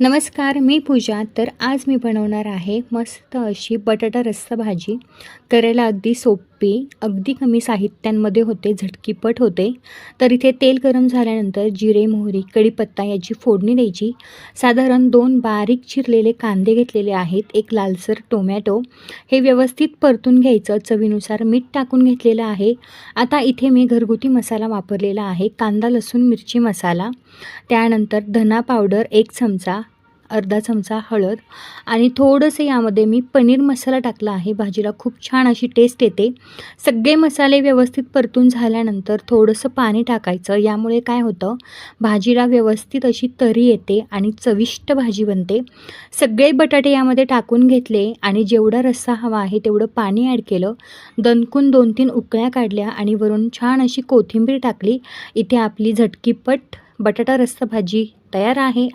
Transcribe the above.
नमस्कार, मी पूजा. तर आज मी बनवणार आहे मस्त अशी बटाटा रस्सा भाजी. करायला अगदी सोपी, अगदी कमी साहित्यांमध्ये होते, झटकीपट होते. तर इथे तेल गरम झाल्यानंतर जिरे, मोहरी, कढीपत्ता याची फोडणी द्यायची. साधारण 2 बारीक चिरलेले कांदे घेतलेले आहेत, एक लालसर टोमॅटो. हे व्यवस्थित परतून घ्यायचं. चवीनुसार मीठ टाकून घेतलेलं आहे. आता इथे मी घरगुती मसाला वापरलेला आहे, कांदा, लसूण, मिरची मसाला. त्यानंतर धना पावडर 1 चमचा, अर्धा चमचा हळद आणि थोडंसं यामध्ये मी पनीर मसाला टाकला आहे. भाजीला खूप छान अशी टेस्ट येते. सगळे मसाले व्यवस्थित परतून झाल्यानंतर थोडंसं पाणी टाकायचं. यामुळे काय होतं, भाजीला व्यवस्थित अशी तरी येते आणि चविष्ट भाजी बनते. सगळे बटाटे यामध्ये टाकून घेतले आणि जेवढा रस्सा हवा आहे तेवढं पाणी ॲड केलं. दणकून 2-3 उकळ्या काढल्या आणि वरून छान अशी कोथिंबीर टाकली. इथे आपली झटकीपट बटाटा रस्सा भाजी तयार आहे.